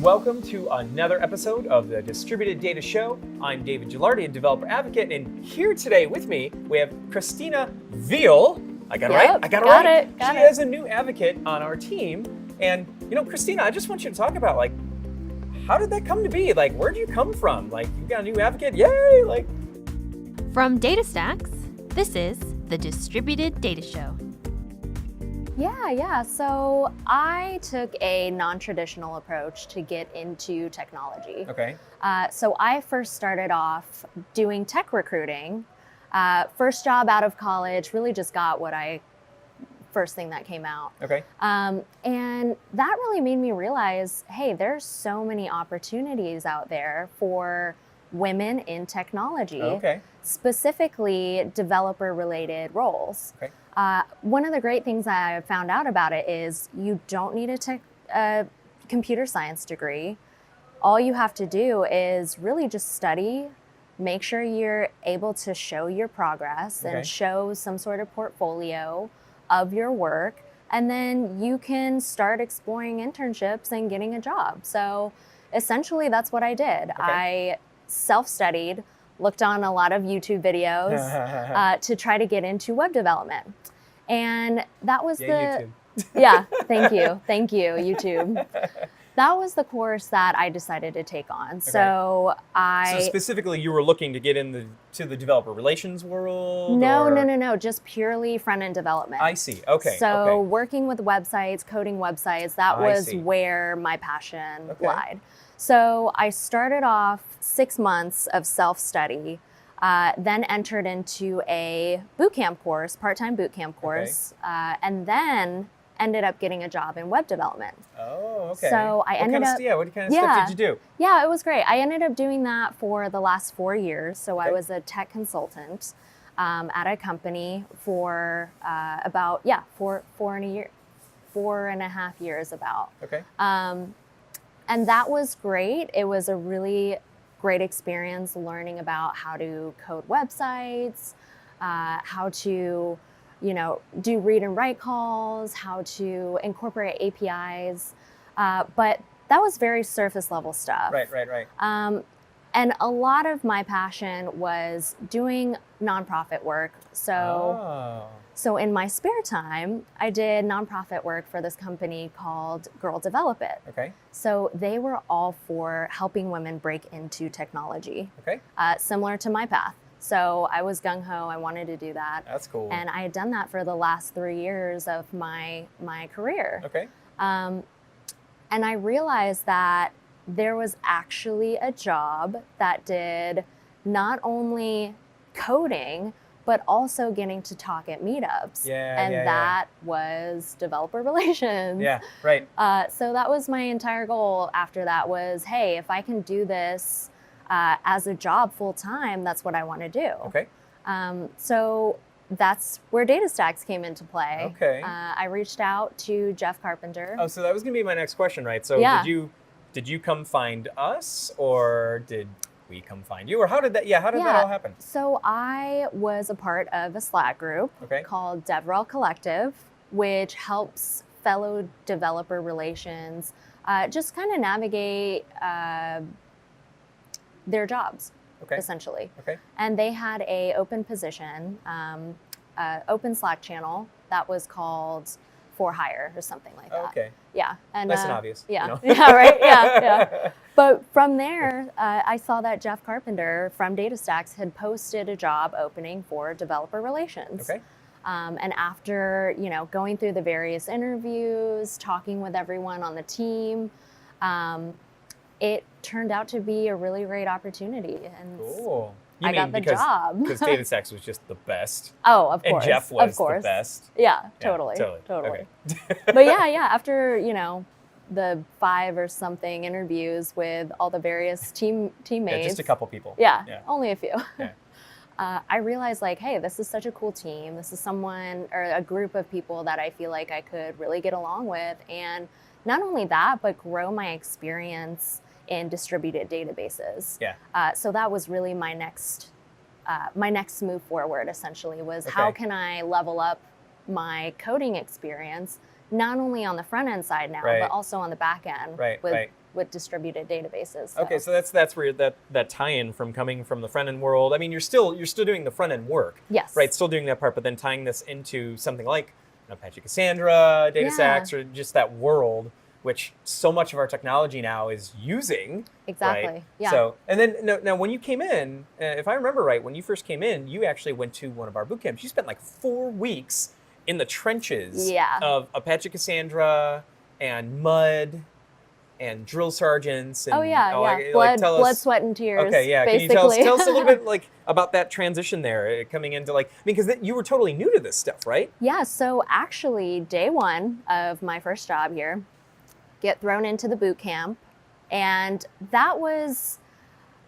Welcome to another episode of the Distributed Data Show. I'm David Gilardi, a developer advocate, and here today with me we have Cristina Veale. I got it right? I got it right? She is a new advocate on our team. And, Cristina, I just want you to talk about, how did that come to be? Where'd you come from? You got a new advocate? Yay! From DataStax, this is the Distributed Data Show. Yeah. So I took a non-traditional approach to get into technology. Okay. So I first started off doing tech recruiting. First job out of college, really just got first thing that came out. Okay. And that really made me realize, hey, there's so many opportunities out there for women in technology. Okay. Specifically developer-related roles. Okay. One of the great things I found out about it is you don't need a computer science degree. All you have to do is really just study, make sure you're able to show your progress and show some sort of portfolio of your work, and then you can start exploring internships and getting a job. So essentially that's what I did. Okay. I self-studied, looked on a lot of YouTube videos to try to get into web development. And that was YouTube. Thank you, YouTube. That was the course that I decided to take on. Okay. So specifically you were looking to get into the developer relations world? No, just purely front-end development. I see, okay. So working with websites, coding websites, that was where my passion lied. So I started off 6 months of self-study, then entered into a bootcamp course, part-time bootcamp course, and then ended up getting a job in web development. Oh, okay. So I ended up... What kind of stuff did you do? Yeah, it was great. I ended up doing that for the last 4 years. So I was a tech consultant at a company for about 4.5 years about. Okay. And that was great. It was a really great experience learning about how to code websites, how to, do read and write calls, how to incorporate APIs. But that was very surface level stuff. Right. And a lot of my passion was doing nonprofit work. So in my spare time, I did nonprofit work for this company called Girl Develop It. Okay. So they were all for helping women break into technology. Okay. Similar to my path. So I was gung-ho, I wanted to do that. That's cool. And I had done that for the last 3 years of my career. Okay. And I realized that there was actually a job that did not only coding, but also getting to talk at meetups. That was developer relations. Yeah, right. So that was my entire goal after that was, hey, if I can do this as a job full time, that's what I want to do. Okay. So that's where DataStax came into play. Okay. I reached out to Jeff Carpenter. Oh, so that was going to be my next question, right? So did you come find us, or did we come find you, or how did that all happen? So I was a part of a Slack group called DevRel Collective, which helps fellow developer relations just kind of navigate their jobs, essentially. Okay. And they had a open position, open Slack channel that was called For Hire or something like that. Okay. Yeah. And nice and obvious. Yeah. Yeah. Right. Yeah. But from there, I saw that Jeff Carpenter from DataStax had posted a job opening for developer relations. Okay. And after, going through the various interviews, talking with everyone on the team, it turned out to be a really great opportunity. And cool. I got the job. Because DataStax was just the best. Oh, of course. And Jeff was the best. Yeah, totally. Okay. But yeah, after, the 5 or something interviews with all the various teammates. Yeah, just a couple people. Yeah, only a few. Yeah. I realized hey, this is such a cool team. This is someone or a group of people that I feel like I could really get along with. And not only that, but grow my experience in distributed databases. Yeah. So that was really my next move forward, essentially, was how can I level up my coding experience, not only on the front end side now, but also on the back end with with distributed databases. So. Okay, so that's where that tie-in from coming from the front-end world. I mean, you're still doing the front-end work. Yes. Right, still doing that part, but then tying this into something like Apache Cassandra, DataStax, or just that world, which so much of our technology now is using. Exactly. Right? Yeah. So, and then now when you came in, if I remember right, when you first came in, you actually went to one of our boot camps. You spent like 4 weeks in the trenches of Apache Cassandra and mud and drill sergeants. And, blood, sweat, and tears. Okay, yeah. Basically. Can you tell us a little bit like about that transition there, coming into because you were totally new to this stuff, right? Yeah. So actually, day one of my first job here, get thrown into the boot camp, and that was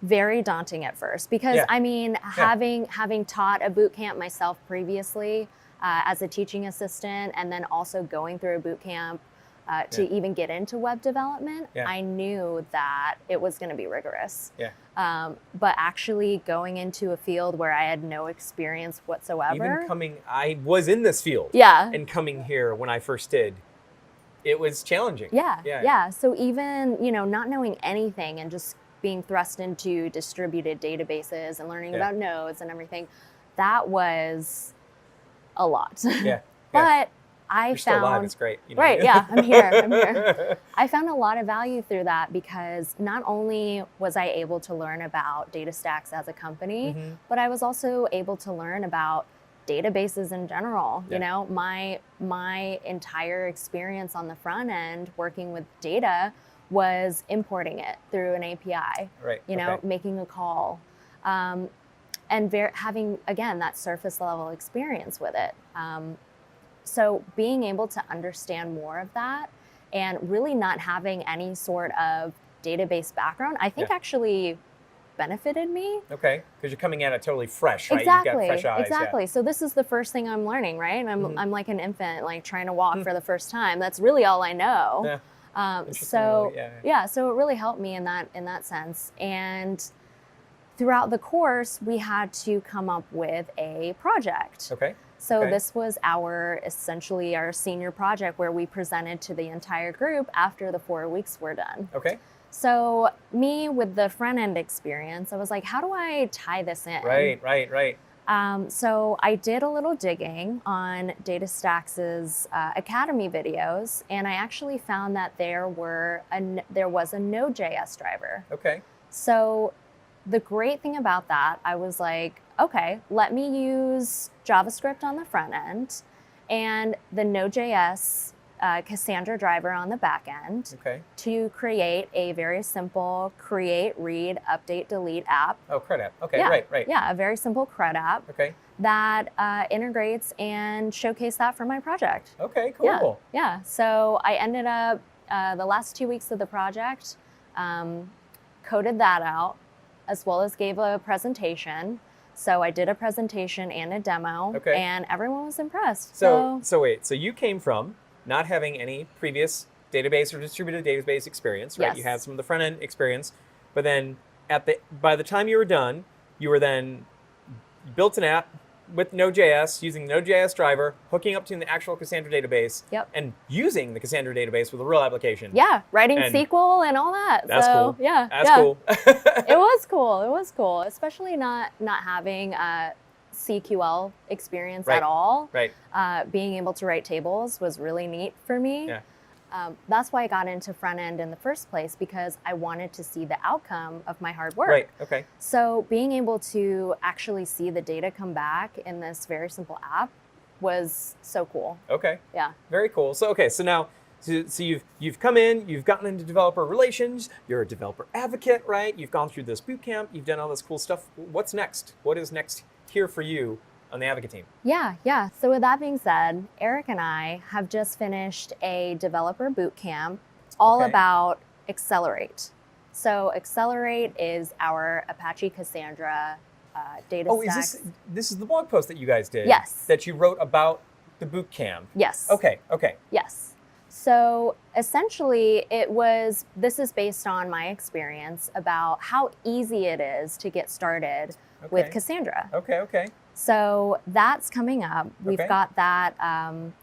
very daunting at first because I mean, having taught a boot camp myself previously as a teaching assistant, and then also going through a boot camp to even get into web development, I knew that it was going to be rigorous. Yeah. But actually going into a field where I had no experience whatsoever. I was in this field. Yeah. And coming here when I first did, it was challenging. Yeah. So even, not knowing anything and just being thrust into distributed databases and learning about nodes and everything, that was a lot. Yeah. But You're still alive. It's great. Right. Yeah. I'm here. I found a lot of value through that because not only was I able to learn about DataStax as a company, but I was also able to learn about databases in general. Yeah. My entire experience on the front end working with data was importing it through an API. Right. Making a call. And having, again, that surface level experience with it. So being able to understand more of that and really not having any sort of database background, I think actually benefited me. Okay, because you're coming at it totally fresh, right? Exactly. You've got fresh eyes. Exactly. So this is the first thing I'm learning, right? I'm like an infant, like trying to walk for the first time. That's really all I know. So it really helped me in that sense. And throughout the course, we had to come up with a project. Okay. So this was essentially our senior project where we presented to the entire group after the 4 weeks were done. Okay. So me with the front end experience, I was like, how do I tie this in? Right. So I did a little digging on DataStax's Academy videos, and I actually found that there was a Node.js driver. Okay. So the great thing about that, I was like, okay, let me use JavaScript on the front end and the Node.js Cassandra driver on the back end to create a very simple create, read, update, delete app. Oh, CRUD app. Okay, right. Yeah, a very simple CRUD app that integrates and showcase that for my project. Okay, cool. Yeah. So I ended up, the last 2 weeks of the project, coded that out, as well as gave a presentation. So I did a presentation and a demo, and everyone was impressed. So wait, so you came from not having any previous database or distributed database experience, right? Yes. You had some of the front end experience, but then by the time you were done, you built an app with Node.js, using the Node.js driver, hooking up to the actual Cassandra database, and using the Cassandra database with a real application. Yeah, writing SQL and all that. That's cool. Yeah, that's cool. It was cool, especially not having CQL experience at all. Right. Being able to write tables was really neat for me. Yeah. That's why I got into front end in the first place, because I wanted to see the outcome of my hard work. Right. Okay. So being able to actually see the data come back in this very simple app was so cool. Okay. Yeah. Very cool. So now, you've come in, you've gotten into developer relations, you're a developer advocate, right? You've gone through this boot camp, you've done all this cool stuff. What's next? What is next here for you on the advocate team? Yeah. So with that being said, Eric and I have just finished a developer boot camp all about Accelerate. So Accelerate is our Apache Cassandra DataStax. Oh, this is the blog post that you guys did? Yes. That you wrote about the boot camp? Yes. Okay. Yes. So essentially this is based on my experience about how easy it is to get started with Cassandra. Okay. So that's coming up. We've got that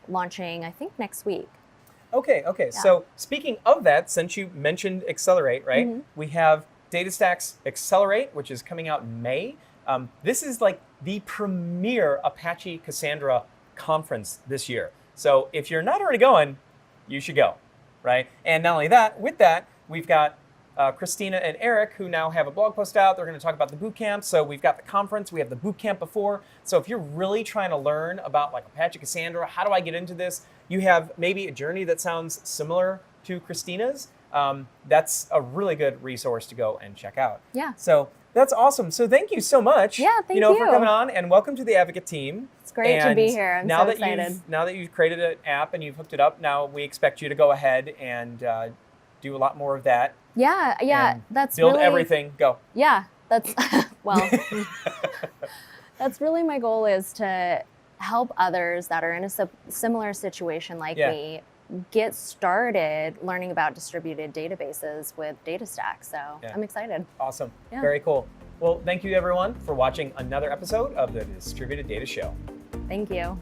launching, I think, next week. Okay. Yeah. So speaking of that, since you mentioned Accelerate, right? We have DataStax Accelerate, which is coming out in May. This is like the premier Apache Cassandra conference this year. So if you're not already going, you should go, right? And not only that, with that, we've got Cristina and Eric, who now have a blog post out. They're going to talk about the boot camp. So we've got the conference, we have the boot camp before. So if you're really trying to learn about like Apache Cassandra, how do I get into this? You have maybe a journey that sounds similar to Cristina's. That's a really good resource to go and check out. Yeah. So that's awesome. So thank you so much. Yeah, thank you. For coming on, and welcome to the Advocate team. It's great to be here. I'm so excited. Now that you've created an app and you've hooked it up, now we expect you to go ahead and do a lot more of that. Yeah, that's build really, everything. Go. Yeah, that's well. That's really my goal, is to help others that are in a similar situation like me get started learning about distributed databases with DataStax. So I'm excited. Awesome. Yeah. Very cool. Well, thank you everyone for watching another episode of the Distributed Data Show. Thank you.